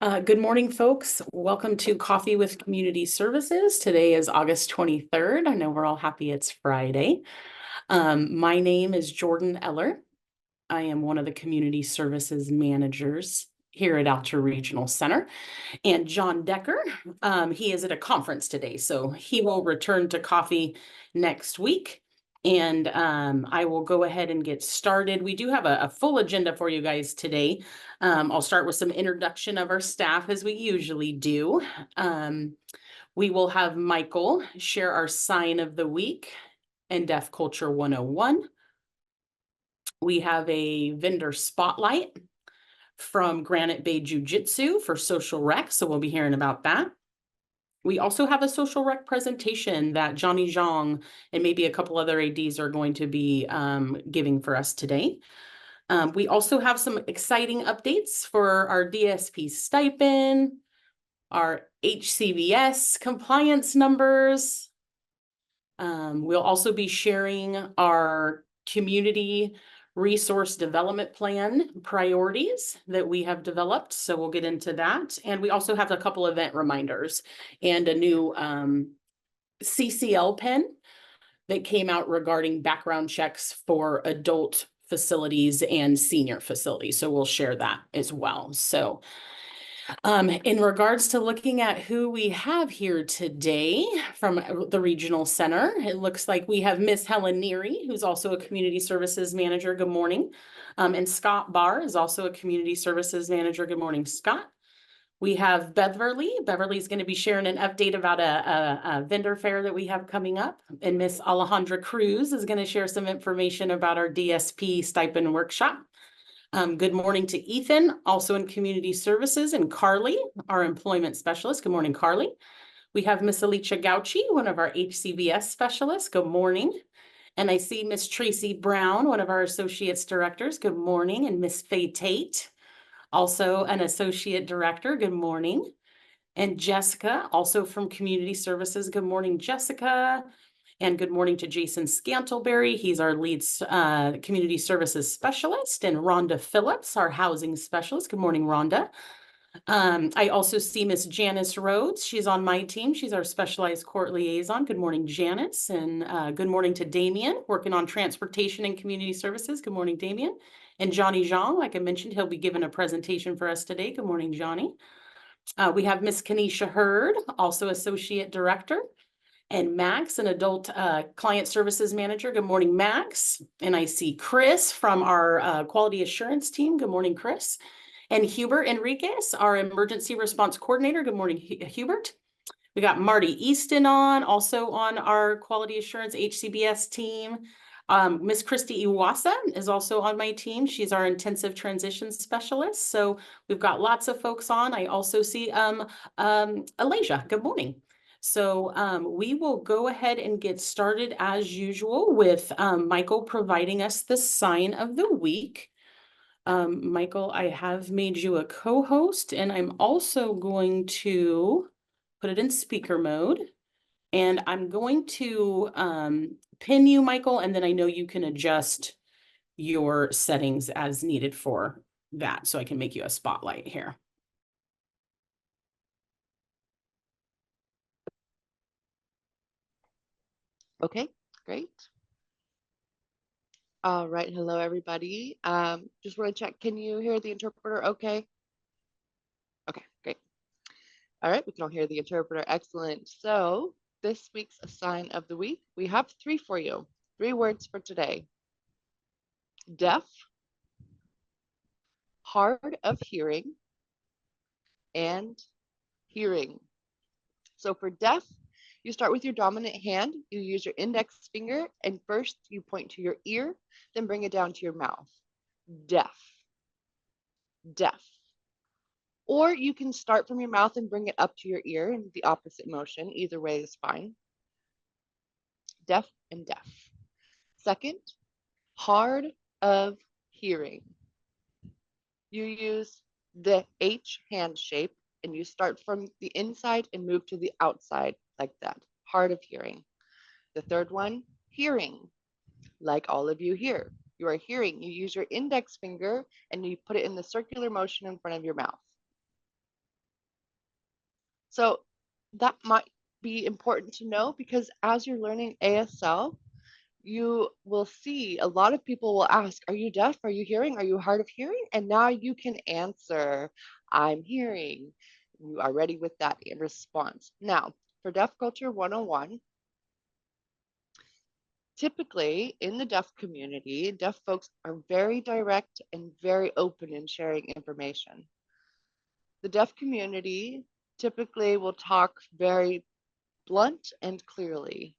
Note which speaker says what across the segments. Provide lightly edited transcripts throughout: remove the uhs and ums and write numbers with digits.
Speaker 1: Good morning, folks. Welcome to Coffee with Community Services. Today is August 23rd. I know we're all happy it's Friday. My name is Jordan Eller. I am one of the community services managers here at Alta Regional Center. And John Decker, he is at a conference today, so he will return to coffee next week. And I will go ahead and get started. We do have a full agenda for you guys today. I'll start with some introduction of our staff as we usually do. We will have Michael share our sign of the week and Deaf Culture 101. We have a vendor spotlight from Granite Bay Jiu-Jitsu for social rec, so we'll be hearing about that. We also have a social rec presentation that Johnny Zhang and maybe a couple other ADs are going to be giving for us today. We also have some exciting updates for our DSP stipend, our HCBS compliance numbers. We'll also be sharing our community resource development plan priorities that we have developed. So we'll get into that. And we also have a couple event reminders and a new CCL pen that came out regarding background checks for adult facilities and senior facilities. So we'll share that as well. So in regards to looking at who we have here today from the regional center, it looks like we have Miss Helen Neary, who's also a community services manager. Good morning. And Scott Barr is also a community services manager. Good morning, Scott. We have Beverly. Beverly's going to be sharing an update about a vendor fair that we have coming up. And Miss Alejandra Cruz is going to share some information about our DSP stipend workshop. Good morning to Ethan, also in community services, and Carly, our employment specialist. Good morning, Carly. We have Miss Alicia Gauchi, one of our HCBS specialists. Good morning. And I see Miss Tracy Brown, one of our associates directors. Good morning. And Miss Faye Tate, also an associate director. Good morning. And Jessica, also from community services. Good morning, Jessica. And good morning to Jason Scantleberry. He's our lead community services specialist. And Rhonda Phillips, our housing specialist. Good morning, Rhonda. I also see Miss Janice Rhodes. She's on my team. She's our specialized court liaison. Good morning, Janice. And good morning to Damien, working on transportation and community services. Good morning, Damien. And Johnny Zhang, like I mentioned, he'll be giving a presentation for us today. Good morning, Johnny. We have Miss Kenesha Hurd, also associate director. And Max, an adult client services manager. Good morning, Max. And I see Chris from our quality assurance team. Good morning, Chris. And Hubert Enriquez, our emergency response coordinator. Good morning, Hubert. We got Marty Easton on, also on our quality assurance HCBS team. Miss Christy Iwasa is also on my team. She's our intensive transition specialist. So we've got lots of folks on. I also see Alasia. Good morning. So we will go ahead and get started as usual with Michael providing us the sign of the week. Michael, I have made you a co-host, and I'm also going to put it in speaker mode. And I'm going to pin you, Michael, and then I know you can adjust your settings as needed for that. So I can make you a spotlight here.
Speaker 2: Okay, great. All right, hello everybody. Just want to check, can you hear the interpreter okay? Okay, great. All right, we can all hear the interpreter, excellent. So this week's sign of the week, we have 3 for you. 3 words for today. Deaf, hard of hearing, and hearing. So for deaf, you start with your dominant hand, you use your index finger, and first you point to your ear, then bring it down to your mouth. Deaf, deaf. Or you can start from your mouth and bring it up to your ear in the opposite motion. Either way is fine. Deaf and deaf. Second, hard of hearing. You use the H hand shape and you start from the inside and move to the outside like that. Hard of hearing. The third one, hearing. Like all of you here. You are hearing. You use your index finger and you put it in the circular motion in front of your mouth. So that might be important to know, because as you're learning ASL, you will see a lot of people will ask, are you deaf? Are you hearing? Are you hard of hearing? And now you can answer, I'm hearing. You are ready with that response. Now, for Deaf Culture 101, typically in the deaf community, deaf folks are very direct and very open in sharing information. The deaf community typically will talk very blunt and clearly.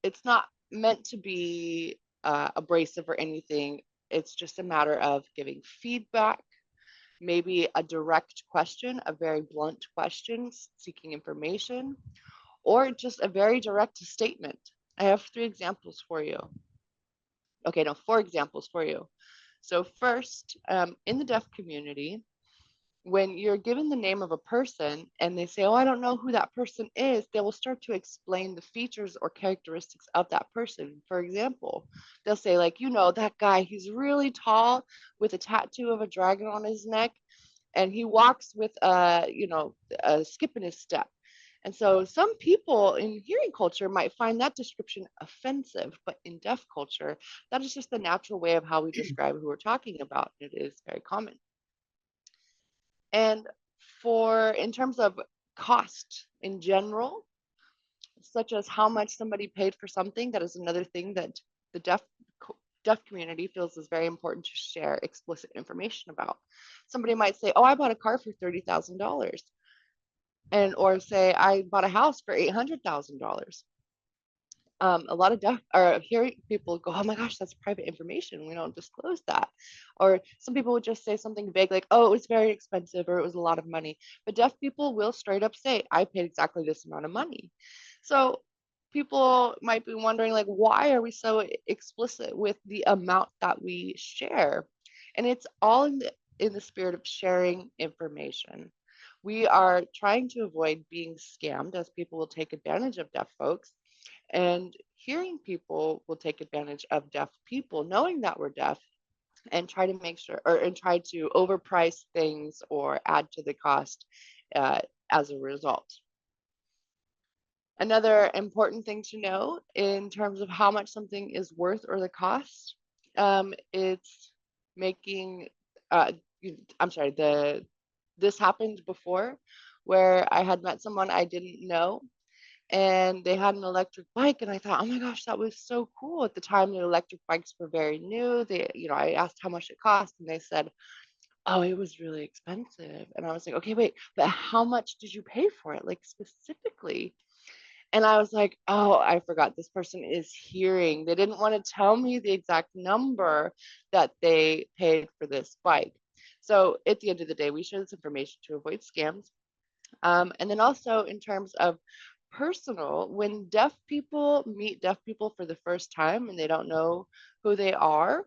Speaker 2: It's not meant to be abrasive or anything. It's just a matter of giving feedback, maybe a direct question, a very blunt question, seeking information, or just a very direct statement. I have 3 examples for you. Okay, no, 4 examples for you. So first, in the deaf community, when you're given the name of a person and they say, oh, I don't know who that person is, they will start to explain the features or characteristics of that person. For example, they'll say, like, that guy, he's really tall with a tattoo of a dragon on his neck, and he walks with a skip in his step. And so some people in hearing culture might find that description offensive, but in deaf culture, that is just the natural way of how we describe who we're talking about. It is very common. And in terms of cost in general, such as how much somebody paid for something, that is another thing that the deaf community feels is very important to share explicit information about. Somebody might say, oh, I bought a car for $30,000, or say I bought a house for $800,000. A lot of deaf or hearing people go, oh my gosh, that's private information, we don't disclose that. Or some people would just say something vague like, oh, it was very expensive, or it was a lot of money. But deaf people will straight up say, I paid exactly this amount of money. So people might be wondering, like, why are we so explicit with the amount that we share? And it's all in the spirit of sharing information. We are trying to avoid being scammed, as people will take advantage of deaf folks, and hearing people will take advantage of deaf people, knowing that we're deaf, and try to make sure, and try to overprice things or add to the cost as a result. Another important thing to know in terms of how much something is worth or the cost, it's making, I'm sorry, this happened before, where I had met someone I didn't know, and they had an electric bike, and I thought, oh my gosh, that was so cool. At the time, the electric bikes were very new. I asked how much it cost, and they said, oh, it was really expensive. And I was like, okay, wait, but how much did you pay for it, like, specifically? And I was like, oh, I forgot, this person is hearing. They didn't want to tell me the exact number that they paid for this bike. So at the end of the day, we share this information to avoid scams. And then also in terms of personal, when deaf people meet deaf people for the first time and they don't know who they are,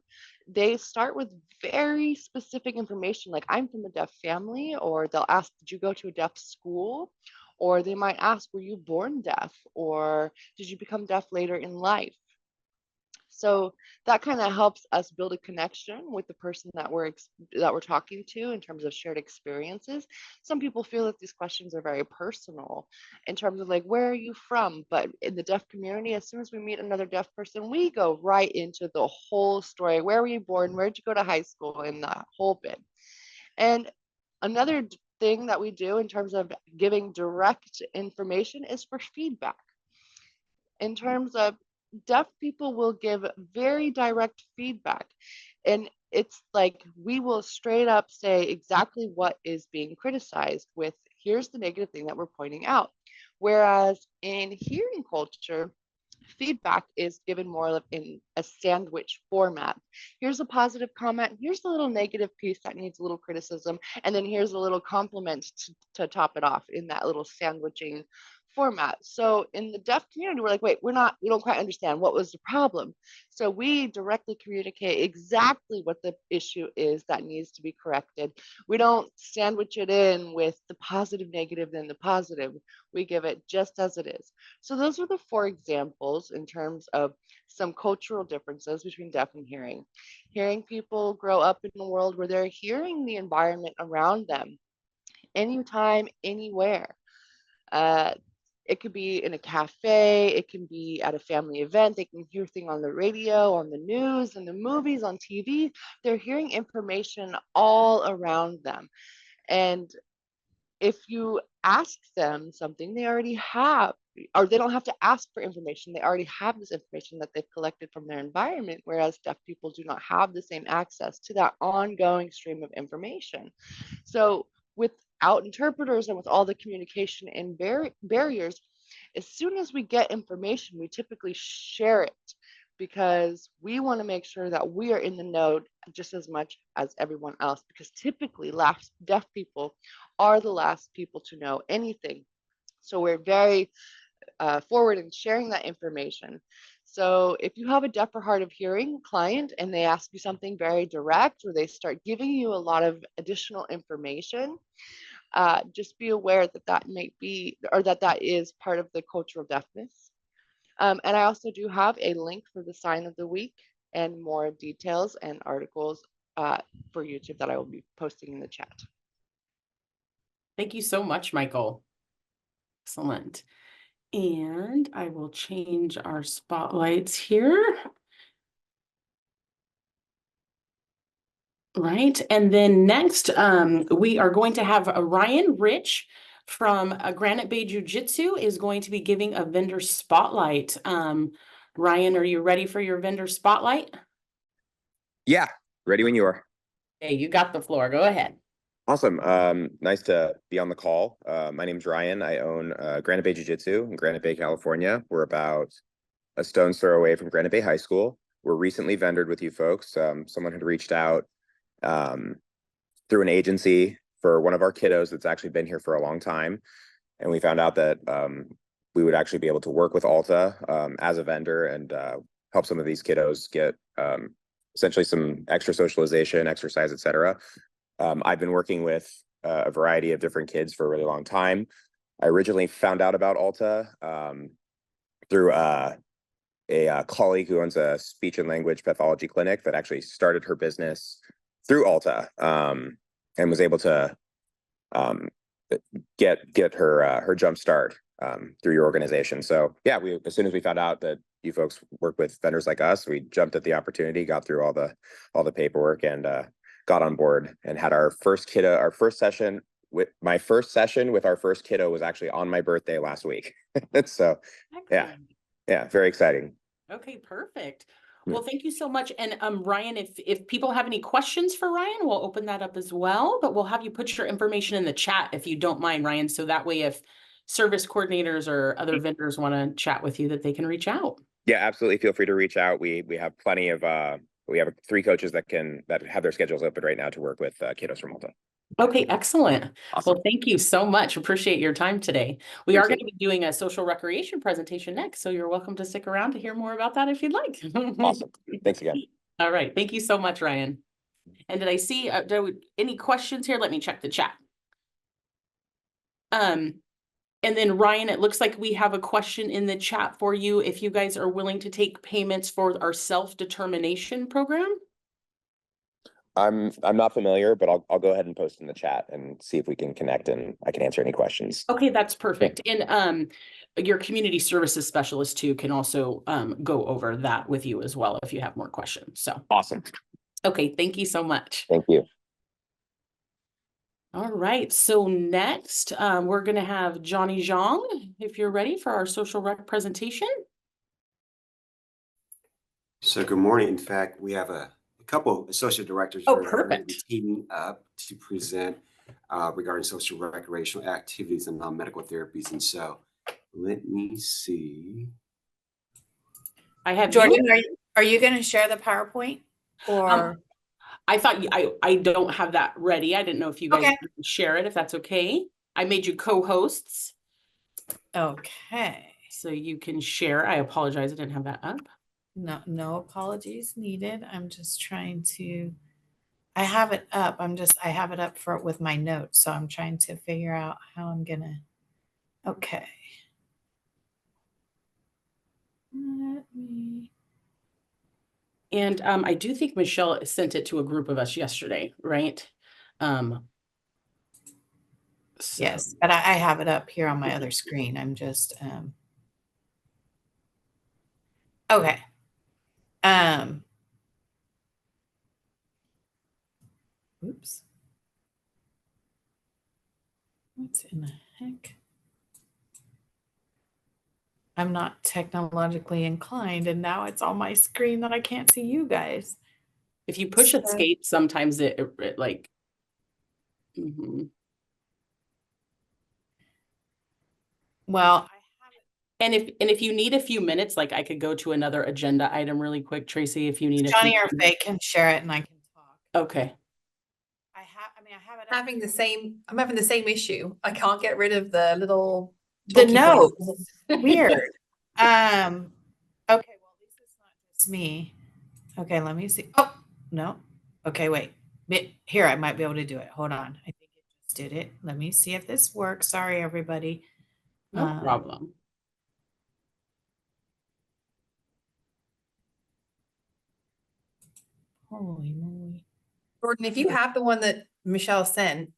Speaker 2: they start with very specific information, like, I'm from a deaf family, or they'll ask, did you go to a deaf school? Or they might ask, were you born deaf? Or did you become deaf later in life? So that kind of helps us build a connection with the person that we're talking to in terms of shared experiences. Some people feel that these questions are very personal in terms of, like, where are you from? But in the deaf community, as soon as we meet another deaf person, we go right into the whole story. Where were you born? Where did you go to high school? And the whole bit. And another thing that we do in terms of giving direct information is for feedback. In terms of, deaf people will give very direct feedback, and it's like, we will straight up say exactly what is being criticized with, here's the negative thing that we're pointing out. Whereas in hearing culture, feedback is given more in a sandwich format. Here's a positive comment, here's a little negative piece that needs a little criticism, and then here's a little compliment to top it off in that little sandwiching format. So in the deaf community, we're like, wait, we don't quite understand what was the problem. So we directly communicate exactly what the issue is that needs to be corrected. We don't sandwich it in with the positive, negative, then the positive. We give it just as it is. So those are the 4 examples in terms of some cultural differences between deaf and hearing. Hearing people grow up in a world where they're hearing the environment around them anytime, anywhere. Uh, it could be in a cafe, it can be at a family event, they can hear things on the radio, on the news, in the movies, on TV. They're hearing information all around them. And if you ask them something, they already have, or they don't have to ask for information. They already have this information that they've collected from their environment, whereas deaf people do not have the same access to that ongoing stream of information. So without interpreters and with all the communication and barriers, as soon as we get information, we typically share it because we want to make sure that we are in the know just as much as everyone else, because typically deaf people are the last people to know anything. So we're very forward in sharing that information. So if you have a deaf or hard of hearing client and they ask you something very direct, or they start giving you a lot of additional information, just be aware that that might be, or that is part of the cultural deafness. And I also do have a link for the sign of the week and more details and articles for YouTube that I will be posting in the chat.
Speaker 1: Thank you so much, Michael. Excellent. And I will change our spotlights here. Right. And then next, we are going to have Ryan Rich from Granite Bay Jiu-Jitsu is going to be giving a vendor spotlight. Ryan, are you ready for your vendor spotlight?
Speaker 3: Yeah, ready when you are.
Speaker 1: Hey, you got the floor. Go ahead.
Speaker 3: Awesome. Nice to be on the call. My name's Ryan. I own Granite Bay Jiu-Jitsu in Granite Bay, California. We're about a stone's throw away from Granite Bay High School. We're recently vendored with you folks. Someone had reached out through an agency for one of our kiddos that's actually been here for a long time. And we found out that we would actually be able to work with Alta as a vendor and help some of these kiddos get essentially some extra socialization, exercise, etc. I've been working with a variety of different kids for a really long time. I originally found out about Alta through a colleague who owns a speech and language pathology clinic that actually started her business through Alta and was able to get her jump start through your organization. So yeah, as soon as we found out that you folks work with vendors like us, we jumped at the opportunity, got through all the paperwork, and got on board and had our first kiddo. Our first session with our first kiddo was actually on my birthday last week. So
Speaker 1: Excellent.
Speaker 3: yeah, very exciting.
Speaker 1: Okay, perfect. Well, thank you so much. And Ryan, if people have any questions for Ryan, we'll open that up as well, but we'll have you put your information in the chat if you don't mind, Ryan. So that way, if service coordinators or other vendors want to chat with you, that they can reach out.
Speaker 3: Yeah, absolutely. Feel free to reach out. We have plenty of we have 3 coaches that have their schedules open right now to work with kiddos from Alta.
Speaker 1: Okay, excellent.
Speaker 3: Awesome.
Speaker 1: Well, thank you so much. Appreciate your time today. We are going to be doing a social recreation presentation next, so you're welcome to stick around to hear more about that if you'd like.
Speaker 3: Awesome. Thanks again.
Speaker 1: All right. Thank you so much, Ryan. And did I see any questions here? Let me check the chat. And then Ryan, it looks like we have a question in the chat for you. If you guys are willing to take payments for our self-determination program.
Speaker 3: I'm not familiar, but I'll go ahead and post in the chat and see if we can connect and I can answer any questions.
Speaker 1: Okay, that's perfect. And your community services specialist too can also go over that with you as well if you have more questions. So
Speaker 3: awesome.
Speaker 1: Okay, thank you so much.
Speaker 3: Thank you.
Speaker 1: All right, so next we're going to have Johnny Zhang, if you're ready for our social rec presentation.
Speaker 4: So good morning. In fact, we have a couple associate directors
Speaker 1: Oh,
Speaker 4: who are
Speaker 1: perfect.
Speaker 4: teaming up to present regarding social recreational activities and non-medical therapies. And so let me see.
Speaker 1: I have
Speaker 5: Jordan, are you going to share the PowerPoint or?
Speaker 1: I thought I don't have that ready. I didn't know if you guys
Speaker 5: Okay.
Speaker 1: can share it, if that's okay. I made you co-hosts
Speaker 5: Okay.
Speaker 1: so you can share. I apologize, I didn't have that up.
Speaker 5: No apologies needed. I'm just trying to, I have it up. I have it up with my notes. So I'm trying to figure out how I'm going to, okay. Let me.
Speaker 1: And I do think Michelle sent it to a group of us yesterday, right? So-
Speaker 5: Yes, but I have it up here on my other screen. I'm just, okay. Oops. What in the heck? I'm not technologically inclined, and now it's on my screen that I can't see you guys.
Speaker 1: If you push
Speaker 5: So-
Speaker 1: escape, sometimes it like. Mhm.
Speaker 5: Well, I have it.
Speaker 1: And if you need a few minutes, like I could go to another agenda item really quick, Tracy, if you need a
Speaker 5: Johnny
Speaker 1: few
Speaker 5: or
Speaker 1: minutes.
Speaker 5: Faye can share it and I can talk.
Speaker 1: Okay.
Speaker 5: I have it up.
Speaker 6: I'm having the same issue. I can't get rid of the little
Speaker 5: The
Speaker 6: talkie
Speaker 5: note.
Speaker 6: points.
Speaker 5: Weird. Okay, well, at least it's not just me. Okay, let me see. Oh, no. Okay, wait. Here, I might be able to do it. Hold on. I think it just did it. Let me see if this works. Sorry, everybody.
Speaker 1: No problem.
Speaker 5: Holy moly.
Speaker 6: Jordan, if you have the one that Michelle sent,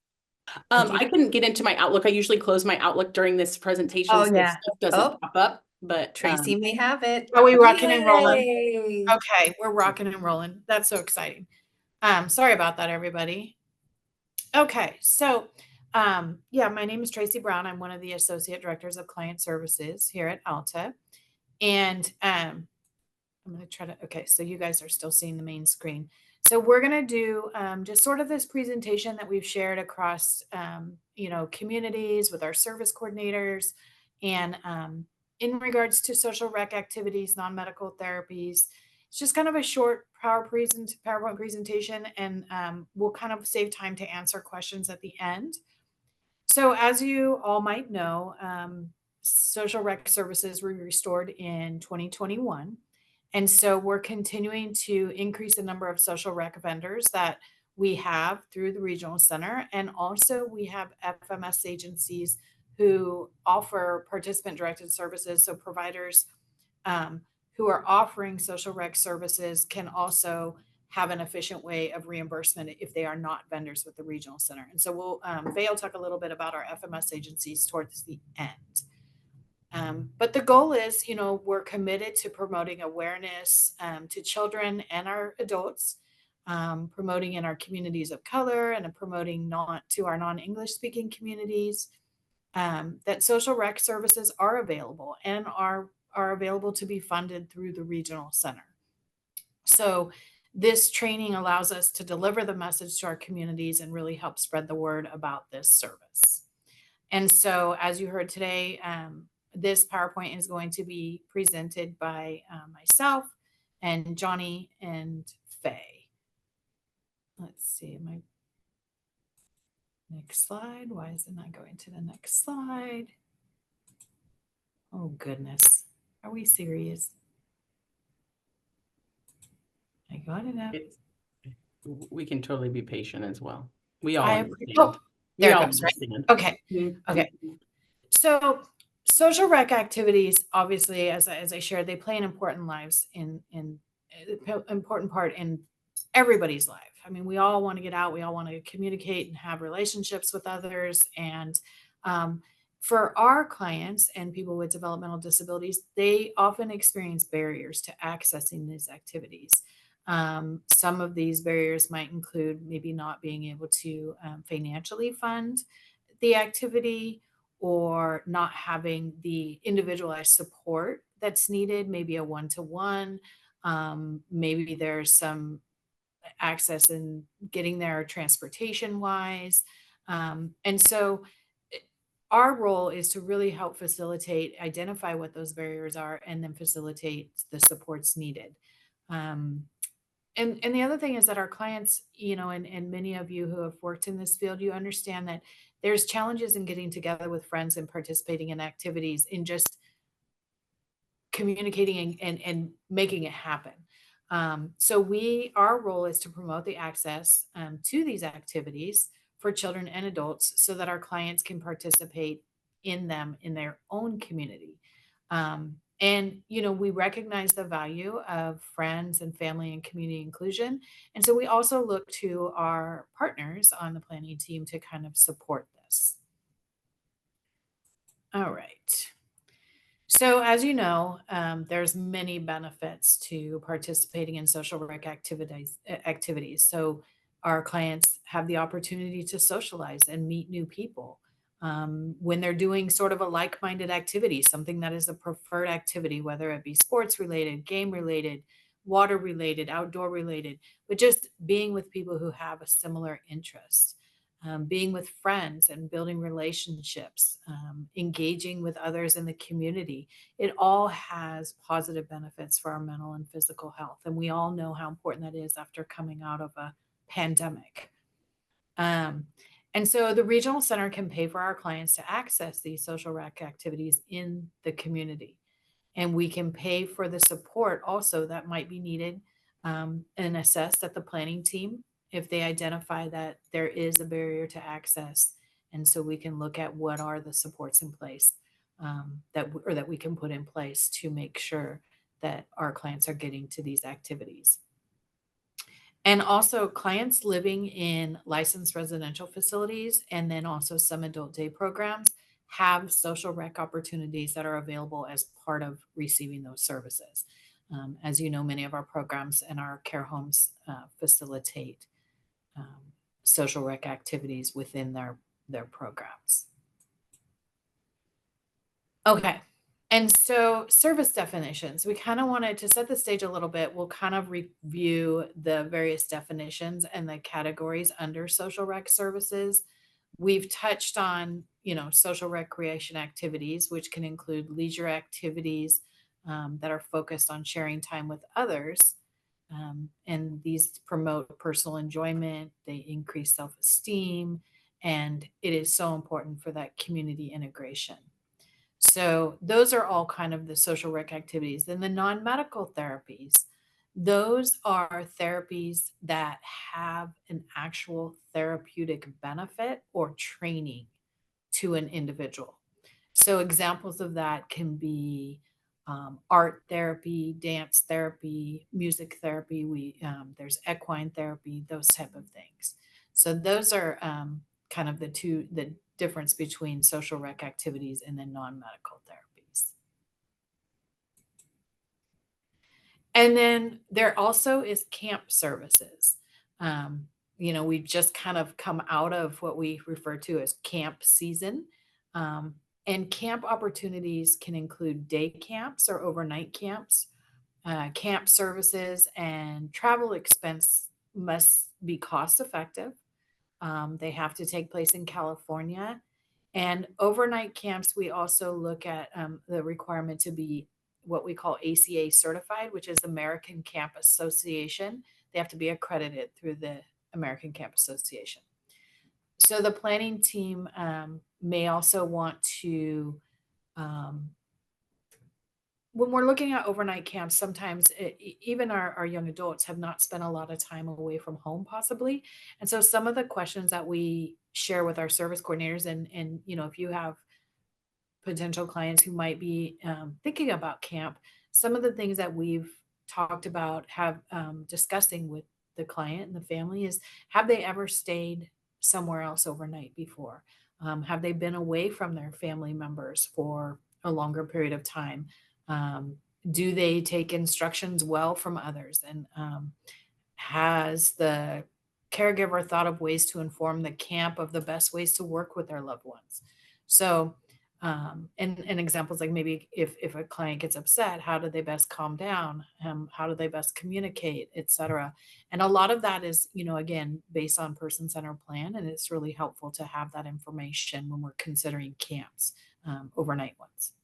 Speaker 1: I couldn't get into my Outlook. I usually close my Outlook during this presentation.
Speaker 6: Oh,
Speaker 1: so
Speaker 6: yeah.
Speaker 1: Stuff doesn't
Speaker 6: Oh.
Speaker 1: pop up, but
Speaker 6: Tracy may have it.
Speaker 5: Are we rocking and rolling?
Speaker 6: Yay!
Speaker 5: Okay, we're rocking and rolling. That's so exciting. Sorry about that, everybody. Okay, so yeah, my name is Tracy Brown. I'm one of the associate directors of client services here at Alta. And I'm going to try to, okay, so you guys are still seeing the main screen. So we're going to do just sort of this presentation that we've shared across, communities with our service coordinators and in regards to social rec activities, non-medical therapies. It's just kind of a short PowerPoint presentation, and we'll kind of save time to answer questions at the end. So as you all might know, social rec services were restored in 2021. And so we're continuing to increase the number of social rec vendors that we have through the regional center. And also we have FMS agencies who offer participant directed services. So providers who are offering social rec services can also have an efficient way of reimbursement if they are not vendors with the regional center. And so Faye will talk a little bit about our FMS agencies towards the end. But the goal is, we're committed to promoting awareness to children and our adults, promoting in our communities of color and promoting to our non-English speaking communities, that social rec services are available and are available to be funded through the regional center. So this training allows us to deliver the message to our communities and really help spread the word about this service. And so as you heard today, this PowerPoint is going to be presented by myself and Johnny and Faye. Let's see, my next slide. Why is it not going to the next slide? Oh goodness, are we serious? I got it up.
Speaker 1: We can totally be patient as well. We all
Speaker 5: I-
Speaker 1: understand.
Speaker 5: oh,
Speaker 1: We
Speaker 5: there it
Speaker 1: all
Speaker 5: goes, right?
Speaker 1: understand.
Speaker 5: Okay.
Speaker 1: Mhm.
Speaker 5: Okay. So social rec activities, obviously, as I shared, they play an important important part in everybody's life. I mean, we all want to get out, we all want to communicate and have relationships with others. And for our clients and people with developmental disabilities, they often experience barriers to accessing these activities. Some of these barriers might include maybe not being able to financially fund the activity, or not having the individualized support that's needed, maybe a one-to-one. Maybe there's some access in getting there transportation wise. And so our role is to really help facilitate, identify what those barriers are, and then facilitate the supports needed. And the other thing is that our clients, and many of you who have worked in this field, you understand that there's challenges in getting together with friends and participating in activities, in just communicating and making it happen. So our role is to promote the access to these activities for children and adults so that our clients can participate in them in their own community. And, we recognize the value of friends and family and community inclusion. And so we also look to our partners on the planning team to kind of support this. All right. So as you know, there's many benefits to participating in social rec activities. So our clients have the opportunity to socialize and meet new people. When they're doing sort of a like-minded activity, something that is a preferred activity, whether it be sports related, game related, water related, outdoor related, but just being with people who have a similar interest. Being with friends and building relationships, engaging with others in the community, it all has positive benefits for our mental and physical health. And we all know how important that is after coming out of a pandemic. And so the regional center can pay for our clients to access these social rec activities in the community. And we can pay for the support also that might be needed and assessed at the planning team if they identify that there is a barrier to access. And so we can look at what are the supports in place that we can put in place to make sure that our clients are getting to these activities. And also clients living in licensed residential facilities and then also some adult day programs have social rec opportunities that are available as part of receiving those services. As you know, many of our programs and our care homes facilitate social rec activities within their programs. Okay. And so service definitions, we kind of wanted to set the stage a little bit. We'll kind of review the various definitions and the categories under social rec services. We've touched on, social recreation activities, which can include leisure activities that are focused on sharing time with others. And these promote personal enjoyment, they increase self-esteem, and it is so important for that community integration. So those are all kind of the social rec activities. Then the non-medical therapies, those are therapies that have an actual therapeutic benefit or training to an individual. So examples of that can be art therapy, dance therapy, music therapy. There's equine therapy, those type of things. So those are kind of the difference between social rec activities and then non-medical therapies. And then there also is camp services. We've just kind of come out of what we refer to as camp season. And camp opportunities can include day camps or overnight camps. Camp services and travel expense must be cost effective. They have to take place in California. And overnight camps, we also look at the requirement to be what we call ACA certified, which is American Camp Association. They have to be accredited through the American Camp Association. So the planning team may also want to, when we're looking at overnight camps, sometimes even our young adults have not spent a lot of time away from home possibly. And so some of the questions that we share with our service coordinators and if you have potential clients who might be thinking about camp, some of the things that we've talked about discussing with the client and the family is, have they ever stayed somewhere else overnight before? Have they been away from their family members for a longer period of time? Do they take instructions well from others? And has the caregiver thought of ways to inform the camp of the best ways to work with their loved ones? So, and examples like maybe if a client gets upset, how do they best calm down? How do they best communicate, etc. And a lot of that is, again, based on person-centered plan. And it's really helpful to have that information when we're considering camps, overnight ones.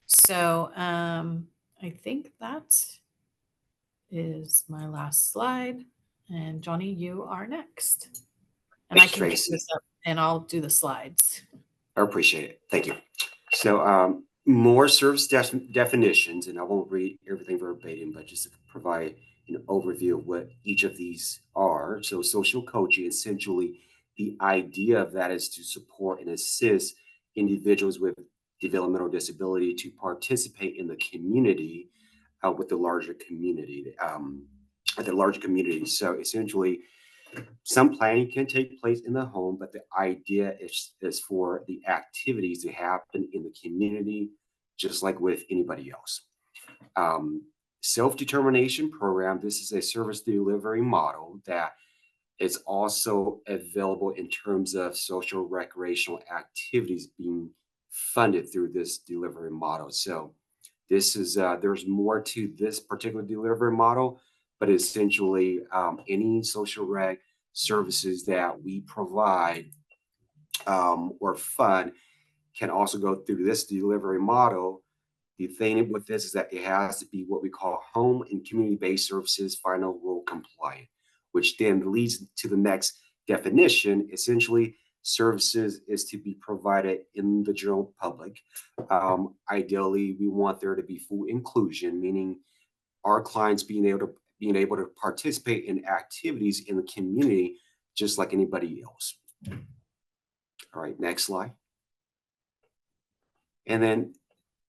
Speaker 5: So I think that is my last slide. And Johnny, you are next. And I can pick this up and I'll do the slides.
Speaker 4: I appreciate it. Thank you. So more service definitions, and I won't read everything verbatim, but just to provide an overview of what each of these are. So social coaching, essentially, the idea of that is to support and assist individuals with developmental disability to participate in the community with the larger community. So essentially, Some planning can take place in the home, but the idea is for the activities to happen in the community, just like with anybody else. Self-determination program, this is a service delivery model that is also available in terms of social recreational activities being funded through this delivery model. So this is there's more to this particular delivery model, but essentially any social rec services that we provide or fund can also go through this delivery model. The thing with this is that it has to be what we call home and community-based services final rule compliant, which then leads to the next definition. Essentially, services is to be provided in the general public. Ideally, we want there to be full inclusion, meaning our clients being able to participate in activities in the community just like anybody else. All right, next slide. And then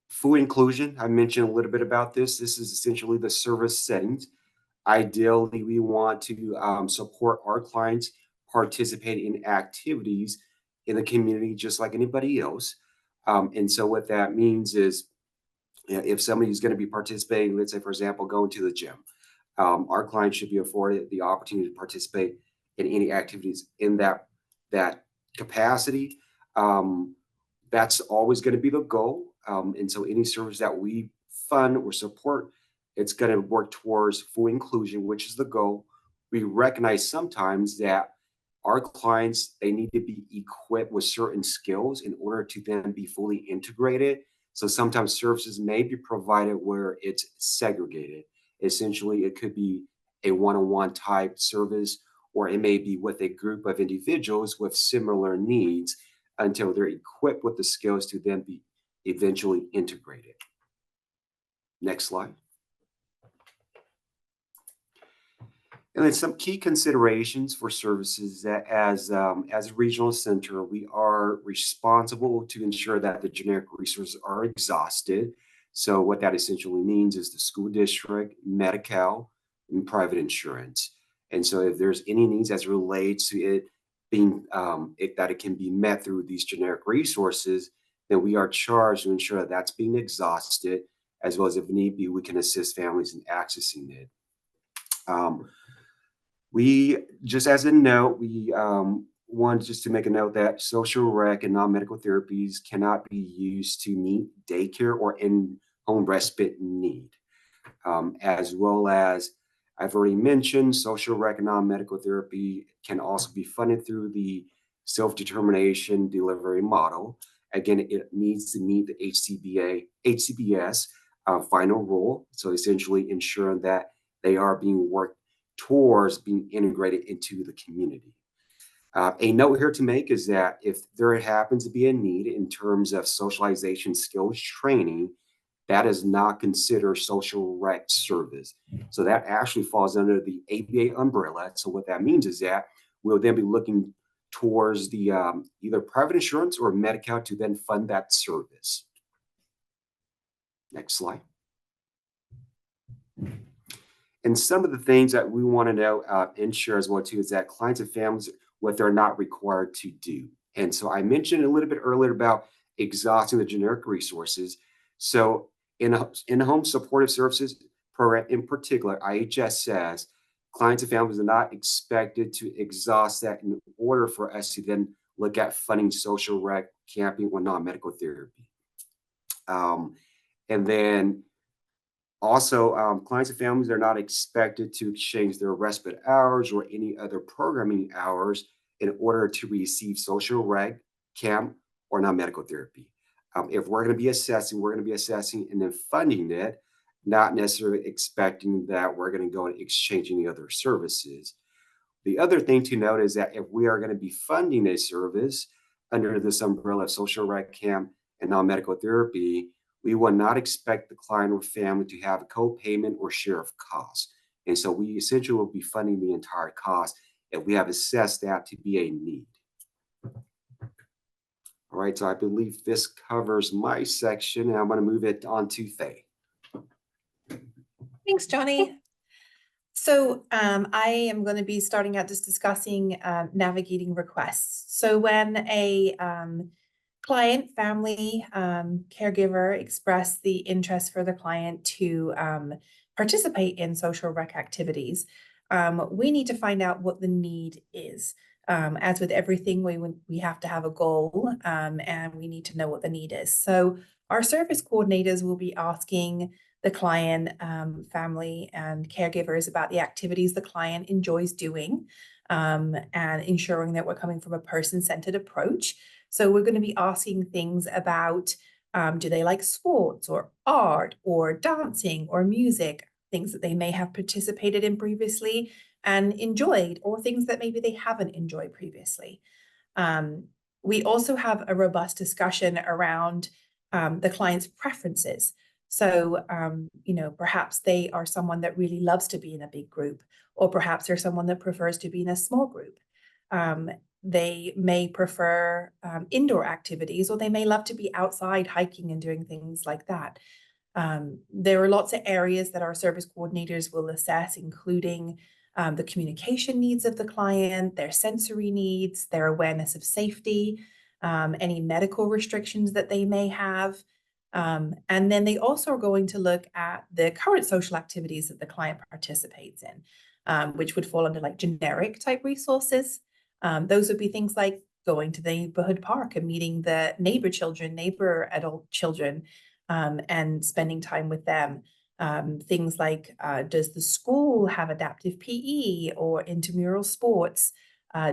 Speaker 4: full inclusion, I mentioned a little bit about this. This is essentially the service settings. Ideally, we want to support our clients participate in activities in the community just like anybody else. And so what that means is, if somebody's going to be participating, let's say, for example, going to the gym, our clients should be afforded the opportunity to participate in any activities in that capacity. That's always going to be the goal. And so any service that we fund or support, it's going to work towards full inclusion, which is the goal. We recognize sometimes that our clients, they need to be equipped with certain skills in order to then be fully integrated. So sometimes services may be provided where it's segregated. Essentially, it could be a one-on-one type service, or it may be with a group of individuals with similar needs until they're equipped with the skills to then be eventually integrated. Next slide. And then some key considerations for services that as a regional center, we are responsible to ensure that the generic resources are exhausted. So what that essentially means is the school district, Medi-Cal, and private insurance. And so if there's any needs as it relates to it being that it can be met through these generic resources, then we are charged to ensure that that's being exhausted, as well as if need be, we can assist families in accessing it. We, just as a note, we want just to make a note that social rec and non-medical therapies cannot be used to meet daycare or in-home respite need. As well as I've already mentioned, social rec and non-medical therapy can also be funded through the self-determination delivery model. Again, it needs to meet the HCBS final rule. So essentially ensuring that they are being worked towards being integrated into the community. A note here to make is that if there happens to be a need in terms of socialization skills training, that is not considered social rec service. So that actually falls under the ABA umbrella. So what that means is that we'll then be looking towards the either private insurance or Medi-Cal to then fund that service. Next slide. And some of the things that we want to know, ensure as well too, is that clients and families, what they're not required to do. And so I mentioned a little bit earlier about exhausting the generic resources. So in home supportive services program in particular, IHS says clients and families are not expected to exhaust that in order for us to then look at funding social rec, camping, or non-medical therapy. And then also, clients and families are not expected to exchange their respite hours or any other programming hours in order to receive social rec, camp, or non-medical therapy. If we're going to be assessing, we're going to be assessing and then funding it, not necessarily expecting that we're going to go and exchange any other services. The other thing to note is that if we are going to be funding a service under this umbrella of social rec, camp, and non-medical therapy, we will not expect the client or family to have a co-payment or share of costs. And so we essentially will be funding the entire cost if we have assessed that to be a need. All right, so I believe this covers my section, and I'm going to move it on to Faye.
Speaker 6: Thanks, Johnny. So I am going to be starting out just discussing navigating requests. So when a client, family, caregiver express the interest for the client to participate in social rec activities, we need to find out what the need is. As with everything, we have to have a goal, and we need to know what the need is. So our service coordinators will be asking the client, family, and caregivers about the activities the client enjoys doing, and ensuring that we're coming from a person-centered approach. So we're going to be asking things about, do they like sports or art or dancing or music, things that they may have participated in previously and enjoyed, or things that maybe they haven't enjoyed previously. We also have a robust discussion around the client's preferences. So, perhaps they are someone that really loves to be in a big group, or perhaps they're someone that prefers to be in a small group. They may prefer indoor activities, or they may love to be outside hiking and doing things like that. There are lots of areas that our service coordinators will assess, including the communication needs of the client, their sensory needs, their awareness of safety, any medical restrictions that they may have. And then they also are going to look at the current social activities that the client participates in, which would fall under like generic type resources. Those would be things like going to the neighborhood park and meeting the neighbor adult children, and spending time with them. Things like, does the school have adaptive PE or intramural sports,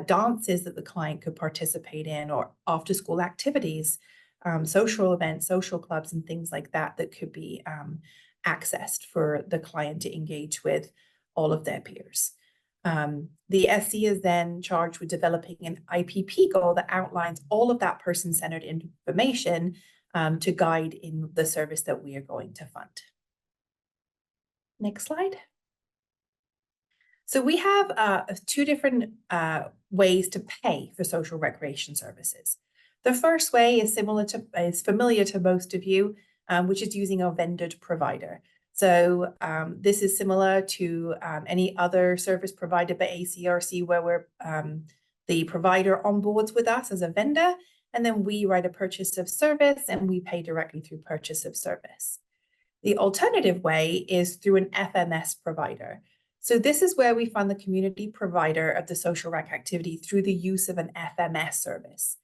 Speaker 6: dances that the client could participate in, or after school activities, social events, social clubs, and things like that that could be accessed for the client to engage with all of their peers. The SC is then charged with developing an IPP goal that outlines all of that person-centered information to guide in the service that we are going to fund. Next slide. So we have two different ways to pay for social recreation services. The first way is familiar to most of you, which is using a vendored provider. So this is similar to any other service provided by ACRC, where we're the provider onboards with us as a vendor, and then we write a purchase of service and we pay directly through purchase of service. The alternative way is through an FMS provider. So this is where we fund the community provider of the social rec activity through the use of an FMS service.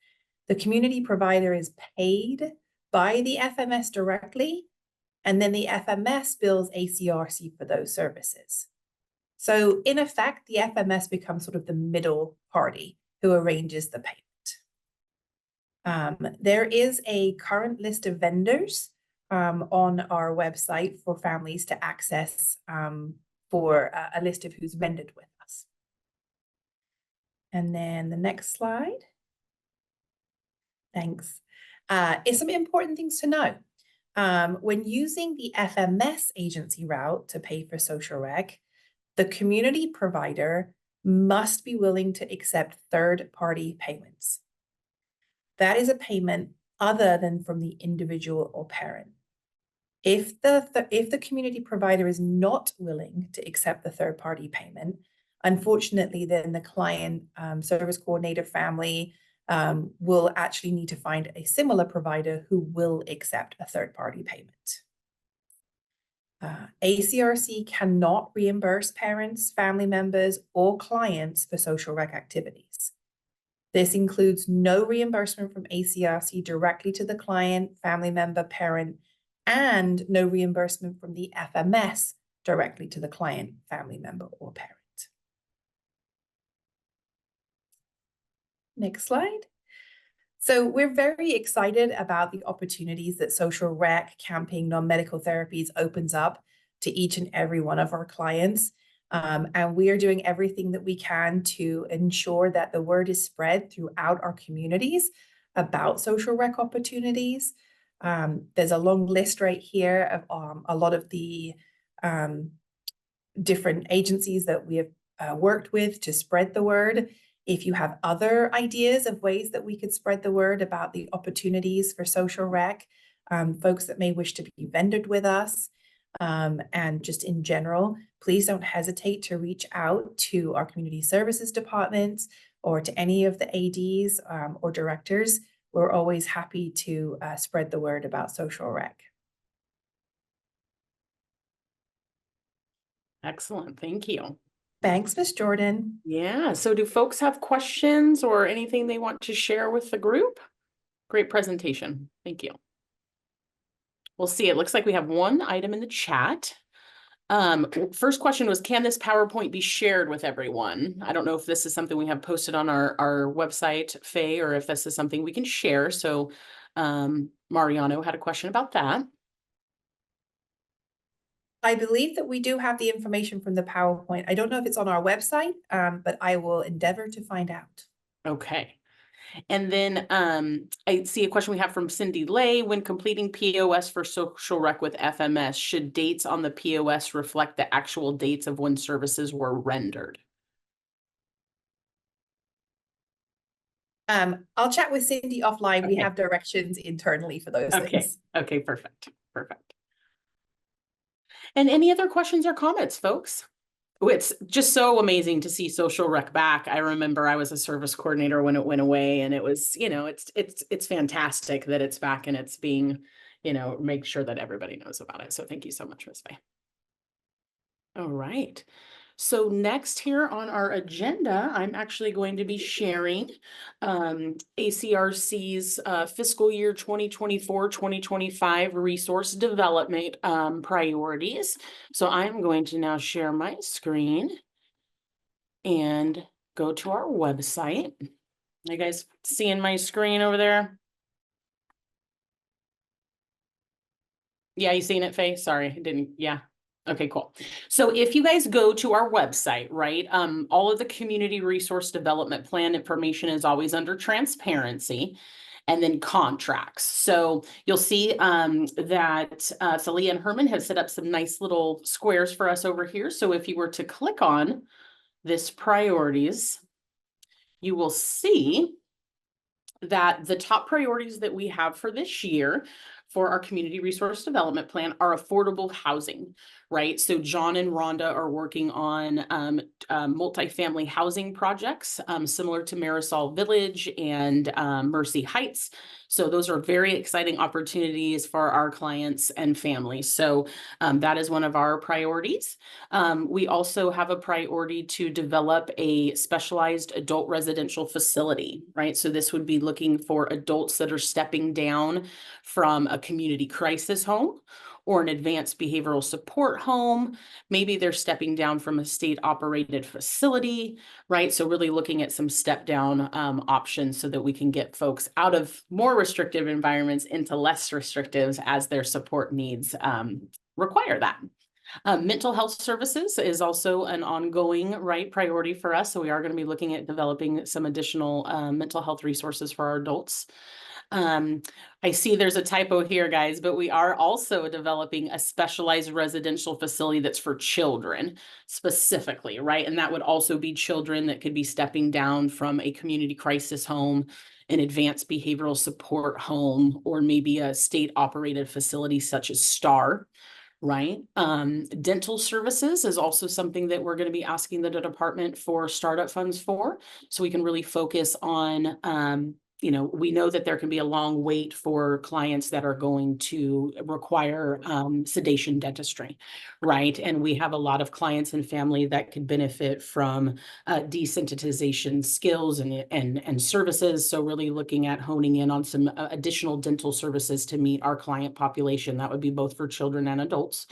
Speaker 6: The community provider is paid by the FMS directly, and then the FMS bills ACRC for those services. So in effect, the FMS becomes sort of the middle party who arranges the payment. There is a current list of vendors on our website for families to access for a list of who's vended with us. And then the next slide. Thanks. Is some important things to know. When using the FMS agency route to pay for social rec, the community provider must be willing to accept third-party payments. That is a payment other than from the individual or parent. If the community provider is not willing to accept the third-party payment, unfortunately, then the client, service coordinator, family will actually need to find a similar provider who will accept a third-party payment. ACRC cannot reimburse parents, family members, or clients for social rec activities. This includes no reimbursement from ACRC directly to the client, family member, parent, and no reimbursement from the FMS directly to the client, family member, or parent. Next slide. So we're very excited about the opportunities that social rec, camping, non-medical therapies opens up to each and every one of our clients. And we are doing everything that we can to ensure that the word is spread throughout our communities about social rec opportunities. There's a long list right here of a lot of the different agencies that we have worked with to spread the word. If you have other ideas of ways that we could spread the word about the opportunities for social rec, folks that may wish to be vendored with us, And just in general, please don't hesitate to reach out to our community services departments or to any of the ADs or directors. We're always happy to spread the word about social rec.
Speaker 1: Excellent. Thank you.
Speaker 6: Thanks, Ms. Jordan.
Speaker 1: Yeah. So do folks have questions or anything they want to share with the group? Great presentation. Thank you. We'll see. It looks like we have one item in the chat. First question was, can this PowerPoint be shared with everyone? I don't know if this is something we have posted on our website, Faye, or if this is something we can share. So Mariano had a question about that.
Speaker 6: I believe that we do have the information from the PowerPoint. I don't know if it's on our website, but I will endeavor to find out.
Speaker 1: Okay. And then I see a question we have from Cindy Lay. When completing POS for social rec with FMS, should dates on the POS reflect the actual dates of when services were rendered?
Speaker 6: I'll chat with Cindy offline. We
Speaker 1: Okay.
Speaker 6: have directions internally for those
Speaker 1: Okay.
Speaker 6: things.
Speaker 1: Okay, perfect. Perfect. And any other questions or comments, folks? Oh, it's just so amazing to see social rec back. I remember I was a service coordinator when it went away, and it was, you know, it's fantastic that it's back and it's being, you know, make sure that everybody knows about it. So thank you so much, Ms. Faye. All right. So next here on our agenda, I'm actually going to be sharing ACRC's fiscal year 2024-2025 resource development priorities. So I'm going to now share my screen and go to our website. You guys seeing my screen over there? Yeah, you seen it, Faye? Sorry, I didn't. Yeah. Okay, cool. So if you guys go to our website, right, all of the community resource development plan information is always under transparency and then contracts. So you'll see that Celia and Herman have set up some nice little squares for us over here. So if you were to click on this priorities, you will see that the top priorities that we have for this year for our community resource development plan are affordable housing, right? So John and Rhonda are working on multifamily housing projects similar to Marisol Village and Mercy Heights. So those are very exciting opportunities for our clients and families. So that is one of our priorities. We also have a priority to develop a specialized adult residential facility, right? So this would be looking for adults that are stepping down from a community crisis home or an advanced behavioral support home. Maybe they're stepping down from a state-operated facility, right? So really looking at some step-down options so that we can get folks out of more restrictive environments into less restrictive as their support needs require that. Mental health services is also an ongoing priority for us. So we are going to be looking at developing some additional mental health resources for our adults. I see there's a typo here, guys, but we are also developing a specialized residential facility that's for children specifically, right? And that would also be children that could be stepping down from a community crisis home, an advanced behavioral support home, or maybe a state-operated facility such as STAR. Right. Dental services is also something that we're going to be asking the department for startup funds for, so we can really focus on, you know, we know that there can be a long wait for clients that are going to require sedation dentistry, right? And we have a lot of clients and family that could benefit from desensitization skills and services. So really looking at honing in on some additional dental services to meet our client population. That would be both for children and adults.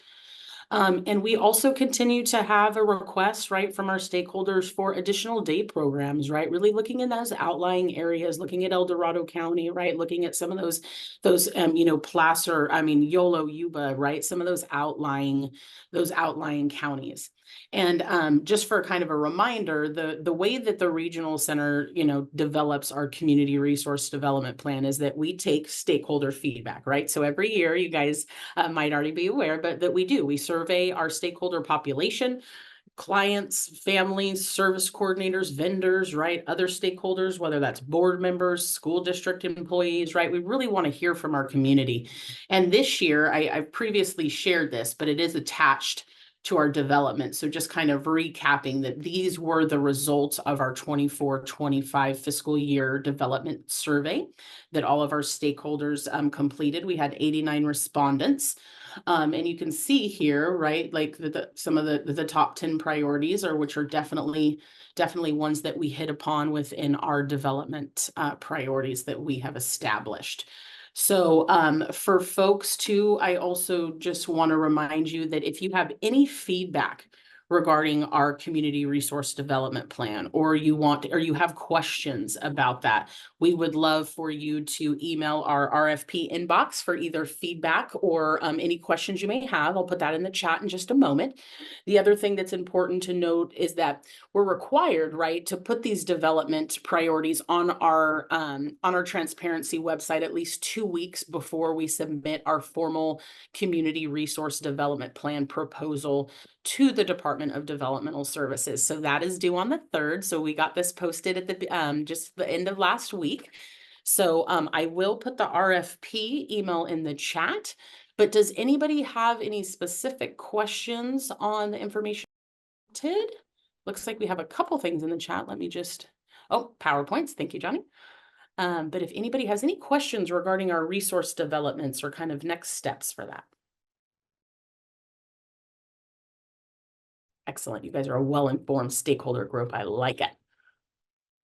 Speaker 1: And we also continue to have a request, right, from our stakeholders for additional day programs, right? Really looking in those outlying areas, looking at El Dorado County, right? Looking at some of those, you know, Placer, I mean, Yolo, Yuba, right? Some of those outlying counties. And just for kind of a reminder, the way that the regional center, you know, develops our community resource development plan is that we take stakeholder feedback, right? So every year, you guys might already be aware, but that we survey our stakeholder population. clients, families, service coordinators, vendors, right? Other stakeholders, whether that's board members, school district employees, right? We really want to hear from our community. And this year, I've previously shared this, but it is attached to our development. So just kind of recapping that these were the results of our 24-25 fiscal year development survey that all of our stakeholders completed. We had 89 respondents. And you can see here, right, like some of the top 10 priorities, or which are definitely ones that we hit upon within our development priorities that we have established. So for folks too, I also just want to remind you that if you have any feedback regarding our community resource development plan, or you have questions about that, we would love for you to email our RFP inbox for either feedback or any questions you may have. I'll put that in the chat in just a moment. The other thing that's important to note is that we're required, right, to put these development priorities on our transparency website at least 2 weeks before we submit our formal community resource development plan proposal to the Department of Developmental Services. So that is due on the 3rd. So we got this posted at the just the end of last week. So I will put the RFP email in the chat, but does anybody have any specific questions on the information? Looks like we have a couple things in the chat. Let me just, PowerPoints. Thank you, Johnny. But if anybody has any questions regarding our resource developments or kind of next steps for that. Excellent. You guys are a well-informed stakeholder group. I like it.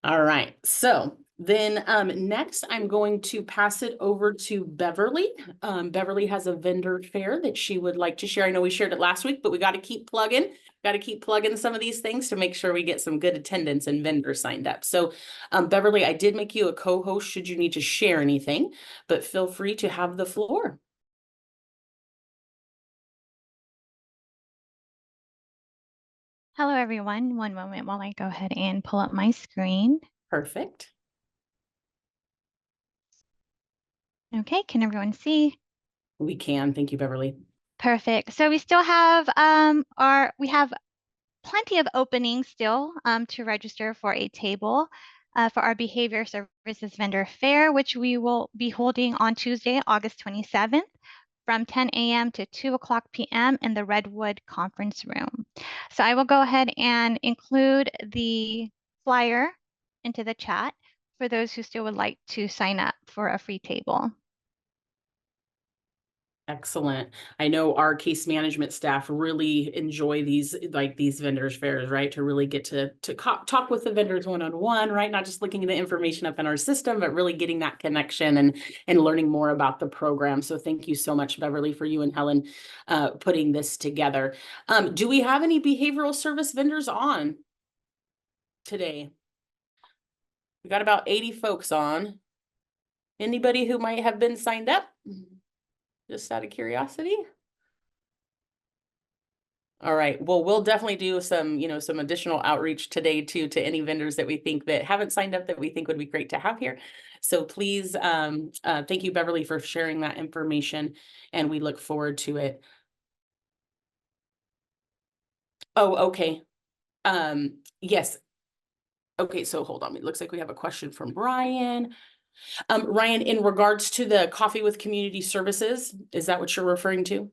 Speaker 1: All right. So then next, I'm going to pass it over to Beverly. Beverly has a vendor fair that she would like to share. I know we shared it last week, but we got to keep plugging. Got to keep plugging some of these things to make sure we get some good attendance and vendors signed up. So Beverly, I did make you a co-host should you need to share anything, but feel free to have the floor.
Speaker 7: Hello, everyone. One moment while I go ahead and pull up my screen.
Speaker 1: Perfect.
Speaker 7: Okay, can everyone see?
Speaker 1: We can. Thank you, Beverly.
Speaker 7: Perfect. So we still have we have plenty of openings still to register for a table for our behavior services vendor fair, which we will be holding on Tuesday, August 27th. From 10 a.m. to 2 o'clock p.m. in the Redwood Conference Room. So I will go ahead and include the flyer into the chat for those who still would like to sign up for a free table.
Speaker 1: Excellent. I know our case management staff really enjoy these vendors fairs, right? To really get to talk with the vendors one-on-one, right? Not just looking at the information up in our system, but really getting that connection and learning more about the program. So thank you so much, Beverly, for you and Helen putting this together. Do we have any behavioral service vendors on today? We got about 80 folks on. Anybody who might have been signed up? Just out of curiosity. All right. Well, we'll definitely do some additional outreach today too to any vendors that we think that haven't signed up that we think would be great to have here. So please, thank you, Beverly, for sharing that information, and we look forward to it. Oh, okay. Yes. Okay, so hold on. It looks like we have a question from Ryan. Ryan, in regards to the Coffee with Community Services, is that what you're referring to?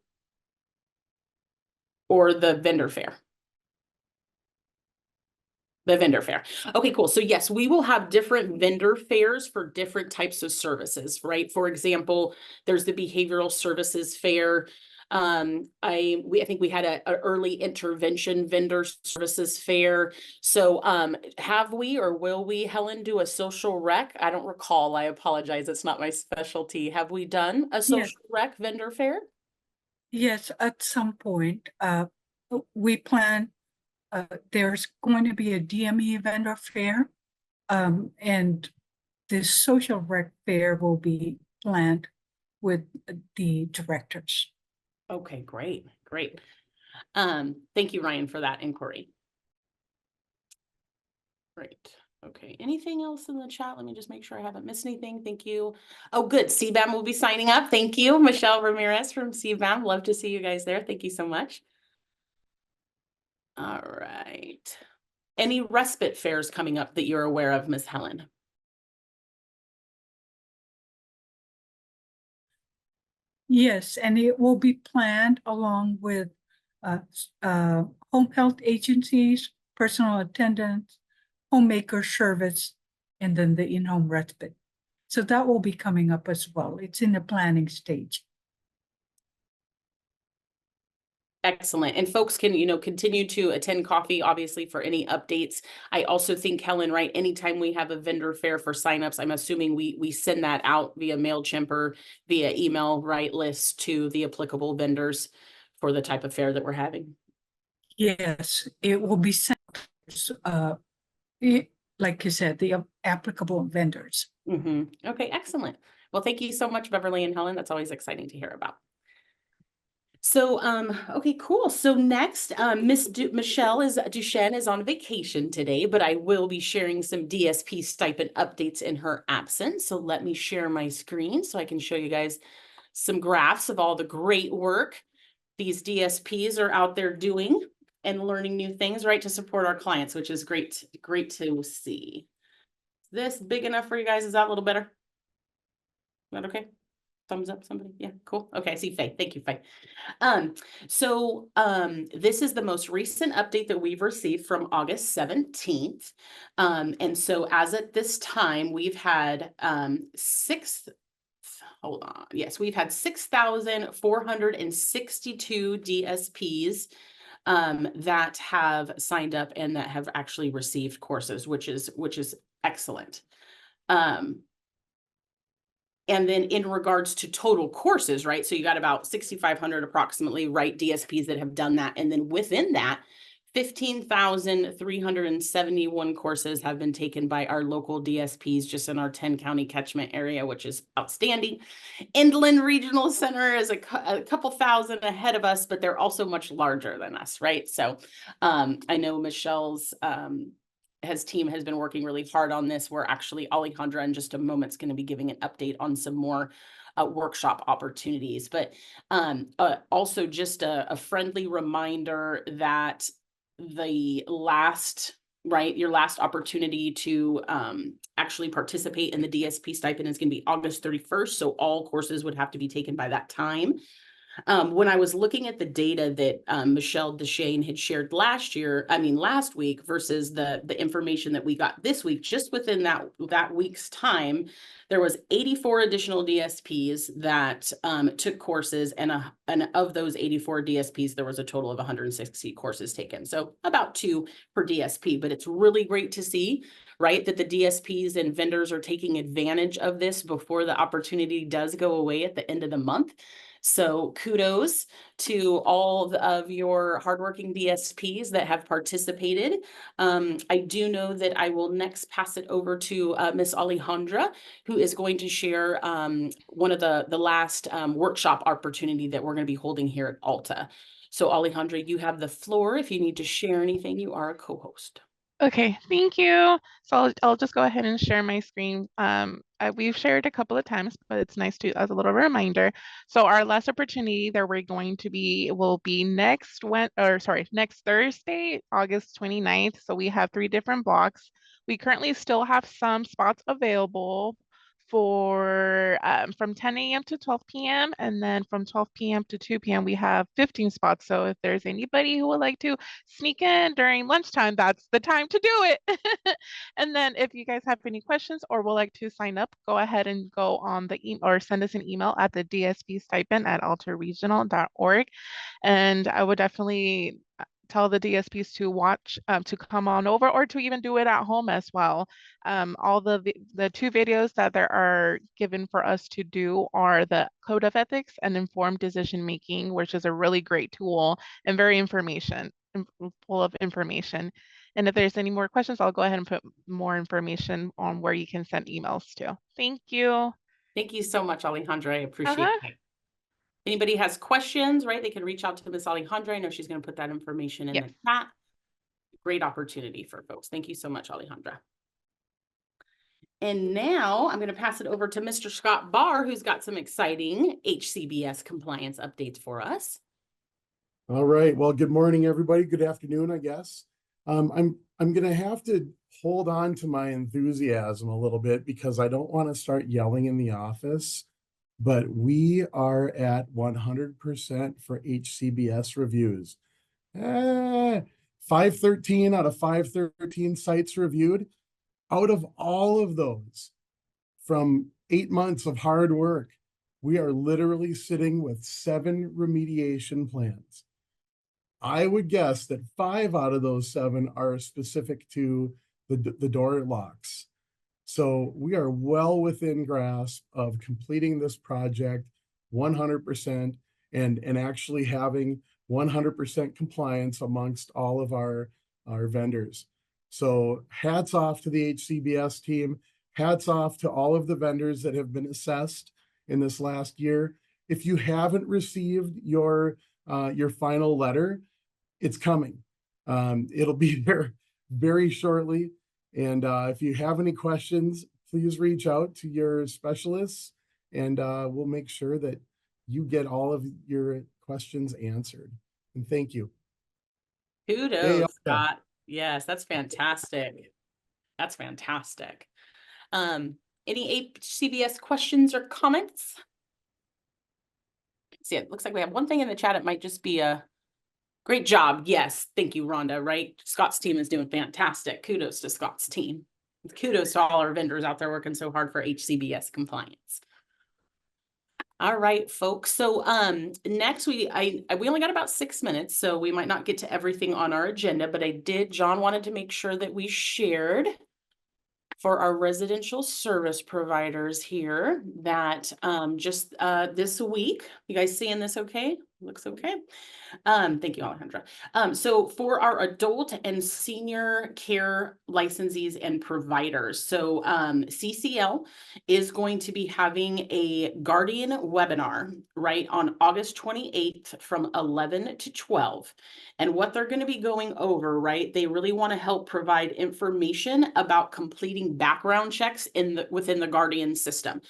Speaker 1: Or the vendor fair? The vendor fair. Okay, cool. So yes, we will have different vendor fairs for different types of services, right? For example, there's the behavioral services fair. I think we had an early intervention vendor services fair. So have we or will we, Helen, do a social rec? I don't recall. I apologize. It's not my specialty. Have we done a social rec vendor fair?
Speaker 8: Yes, at some point. We plan, there's going to be a DME vendor fair, and this social rec fair will be planned with the directors.
Speaker 1: Okay, great. Thank you, Ryan, for that inquiry. Great. Okay, anything else in the chat? Let me just make sure I haven't missed anything. Thank you. Oh, good. CBAM will be signing up. Thank you, Michelle Ramirez from CBAM. Love to see you guys there. Thank you so much. All right. Any respite fairs coming up that you're aware of, Ms. Helen?
Speaker 8: Yes, and it will be planned along with home health agencies, personal attendants, homemaker service, and then the in-home respite. So that will be coming up as well. It's in the planning stage.
Speaker 1: Excellent. And folks can, you know, continue to attend coffee, obviously, for any updates. I also think, Helen, right, anytime we have a vendor fair for signups, I'm assuming we send that out via MailChimp or via email, right, list to the applicable vendors for the type of fair that we're having.
Speaker 8: Yes, it will be sent, like you said, the applicable vendors.
Speaker 1: Okay, excellent. Well, thank you so much, Beverly and Helen. That's always exciting to hear about. So, okay, cool. So next, Michelle Duchesne is on vacation today, but I will be sharing some DSP stipend updates in her absence. So let me share my screen so I can show you guys some graphs of all the great work these DSPs are out there doing and learning new things, right, to support our clients, which is great to see. Is this big enough for you guys? Is that a little better? Is that okay? Thumbs up, somebody? Yeah, cool. Okay, I see Faye. Thank you, Faye. This is the most recent update that we've received from August 17th. And so as at this time, we've had we've had 6,462 DSPs that have signed up and that have actually received courses, which is excellent. And then in regards to total courses, right? So you got about 6,500 approximately, right? DSPs that have done that. And then within that, 15,371 courses have been taken by our local DSPs just in our 10 county catchment area, which is outstanding. Inland Regional Center is a couple thousand ahead of us, but they're also much larger than us, right? So I know Michelle's his team has been working really hard on this. We're actually, Alejandra in just a moment is going to be giving an update on some more workshop opportunities. But also just a friendly reminder that the last, right, your last opportunity to actually participate in the DSP stipend is going to be August 31st. So all courses would have to be taken by that time. When I was looking at the data that Michelle Duchesne had shared last week versus the information that we got this week, just within that week's time, there was 84 additional DSPs that took courses, and of those 84 DSPs, there was a total of 160 courses taken. So about 2 per DSP, but it's really great to see, right, that the DSPs and vendors are taking advantage of this before the opportunity does go away at the end of the month. So kudos to all of your hardworking DSPs that have participated. I do know that I will next pass it over to Miss Alejandra, who is going to share one of the last workshop opportunity that we're going to be holding here at Alta. So Alejandra, you have the floor. If you need to share anything, you are a co-host.
Speaker 9: Okay, thank you. So I'll just go ahead and share my screen. We've shared a couple of times, but it's nice to, as a little reminder. So our last opportunity that we're going to be will be next Thursday, August 29th. So we have 3 different blocks. We currently still have some spots available for from 10 a.m. to 12 p.m. and then from 12 p.m. to 2 p.m. we have 15 spots. So if there's anybody who would like to sneak in during lunchtime, that's the time to do it. And then if you guys have any questions or would like to sign up, go ahead and go on the email or send us an email at the dspstipend@altaregional.org. And I would definitely tell the DSPs to watch, to come on over or to even do it at home as well. All the 2 videos that there are given for us to do are the Code of Ethics and Informed Decision Making, which is a really great tool and very full of information. And if there's any more questions, I'll go ahead and put more information on where you can send emails to. Thank you.
Speaker 1: Thank you so much, Alejandra. I appreciate it. Anybody has questions, right? They can reach out to Miss Alejandra. I know she's going to put that information in the chat. Great opportunity for folks. Thank you so much, Alejandra. And now I'm going to pass it over to Mr. Scott Barr, who's got some exciting HCBS compliance updates for us.
Speaker 10: All right. Well, good morning, everybody. Good afternoon, I guess. I'm gonna have to hold on to my enthusiasm a little bit because I don't want to start yelling in the office. But we are at 100% for HCBS reviews. 513 out of 513 sites reviewed. Out of all of those, from 8 months of hard work, we are literally sitting with 7 remediation plans. I would guess that 5 out of those 7 are specific to the door locks. So we are well within grasp of completing this project 100% and actually having 100% compliance amongst all of our vendors. So hats off to the HCBS team. Hats off to all of the vendors that have been assessed in this last year. If you haven't received your final letter, it's coming. It'll be there very shortly. And if you have any questions, please reach out to your specialists and we'll make sure that you get all of your questions answered. And thank you.
Speaker 1: Kudos, Scott. Yes, that's fantastic. That's fantastic. Any HCBS questions or comments? See, it looks like we have one thing in the chat. It might just be a great job. Yes, thank you, Rhonda, right? Scott's team is doing fantastic. Kudos to Scott's team. Kudos to all our vendors out there working so hard for HCBS compliance. All right, folks. So next we only got about 6 minutes, so we might not get to everything on our agenda, but John wanted to make sure that we shared for our residential service providers here that just this week, you guys seeing this okay? Looks okay. Thank you, Alejandra. So for our adult and senior care licensees and providers, so CCL is going to be having a Guardian webinar, right, on August 28th from 11 to 12. And what they're going to be going over, right, they really want to help provide information about completing background checks within the Guardian system.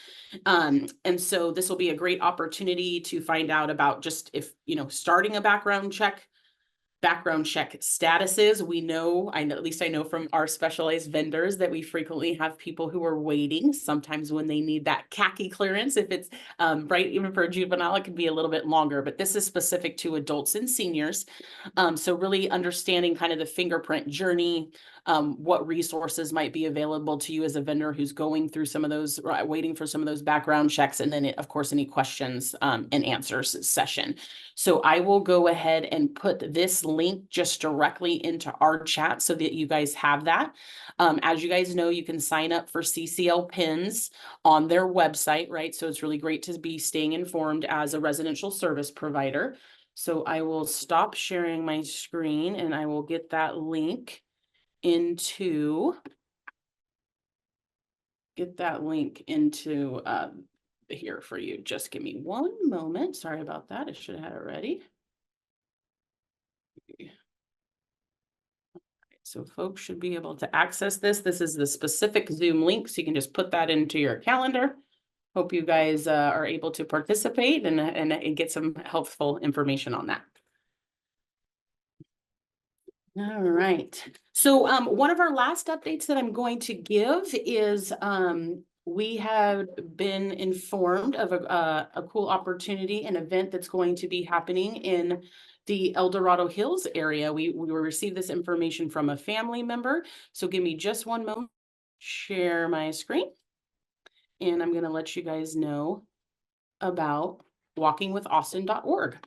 Speaker 1: And so this will be a great opportunity to find out about just if, starting a background check statuses. We know, at least I know from our specialized vendors that we frequently have people who are waiting sometimes when they need that khaki clearance. If it's right, even for a juvenile, it could be a little bit longer, but this is specific to adults and seniors. So really understanding kind of the fingerprint journey, what resources might be available to you as a vendor who's going through some of those, waiting for some of those background checks, and then of course, any questions and answers session. So I will go ahead and put this link just directly into our chat so that you guys have that. As you guys know, you can sign up for CCL pins on their website, right? So it's really great to be staying informed as a residential service provider. So I will stop sharing my screen and I will get that link into here for you. Just give me one moment. Sorry about that. I should have had it ready. So folks should be able to access this. This is the specific Zoom link, so you can just put that into your calendar. Hope you guys are able to participate and get some helpful information on that. All right. So one of our last updates that I'm going to give is we have been informed of a cool opportunity, an event that's going to be happening in the El Dorado Hills area. We received this information from a family member. So give me just one moment, share my screen, and I'm going to let you guys know about walkingwithaustin.org.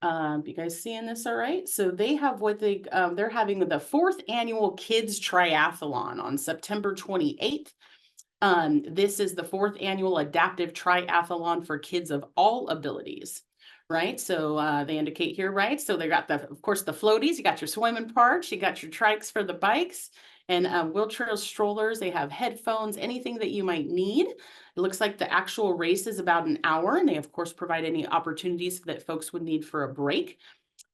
Speaker 1: You guys seeing this all right? So they have they're having the 4th annual Kids Triathlon on September 28th. This is the 4th annual adaptive triathlon for kids of all abilities, right? So they indicate here, right? So they got of course, the floaties, you got your swimming parts, you got your trikes for the bikes, and wheelchair strollers. They have headphones, anything that you might need. It looks like the actual race is about an hour, and they of course provide any opportunities that folks would need for a break.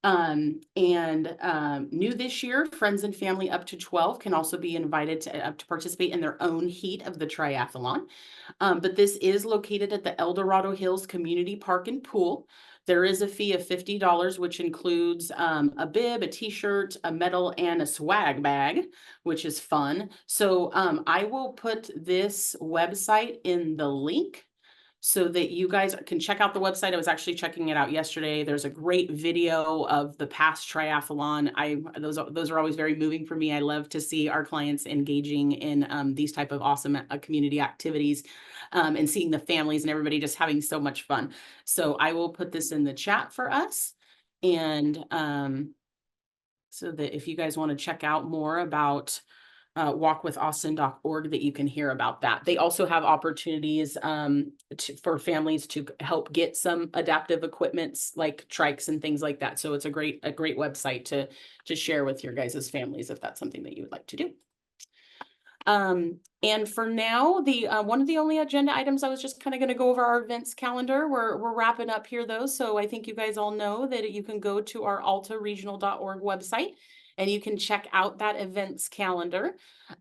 Speaker 1: New this year, friends and family up to 12 can also be invited to participate in their own heat of the triathlon. But this is located at the El Dorado Hills Community Park and Pool. There is a fee of $50, which includes a bib, a t-shirt, a medal, and a swag bag, which is fun. So I will put this website in the link so that you guys can check out the website. I was actually checking it out yesterday. There's a great video of the past triathlon. Those are always very moving for me. I love to see our clients engaging in these type of awesome community activities, and seeing the families and everybody just having so much fun. So I will put this in the chat for us, and so that if you guys want to check out more about walkwithaustin.org, that you can hear about that. They also have opportunities for families to help get some adaptive equipments like trikes and things like that. So it's a great website to share with your guys' families if that's something that you would like to do. And for now, the one of the only agenda items, I was just kind of going to go over our events calendar. We're wrapping up here though. So I think you guys all know that you can go to our altaregional.org website and you can check out that events calendar.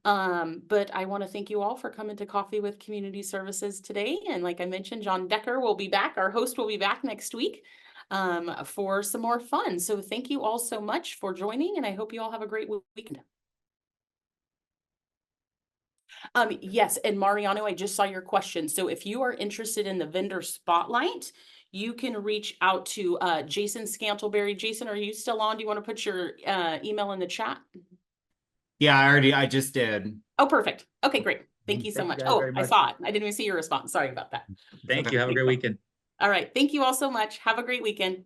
Speaker 1: But I want to thank you all for coming to Coffee with Community Services today. And like I mentioned, John Decker will be back. Our host will be back next week for some more fun. So thank you all so much for joining, and I hope you all have a great weekend. Yes, and Mariano, I just saw your question. So if you are interested in the vendor spotlight, you can reach out to Jason Scantleberry. Jason, are you still on? Do you want to put your email in the chat?
Speaker 11: Yeah, I just did.
Speaker 1: Oh, perfect. Okay, great. Thank you so much.
Speaker 11: guys
Speaker 1: Oh,
Speaker 11: very
Speaker 1: I
Speaker 11: much.
Speaker 1: saw it. I didn't even see your response. Sorry about that.
Speaker 11: Thank you. Have a great weekend.
Speaker 1: All right. Thank you all so much. Have a great weekend.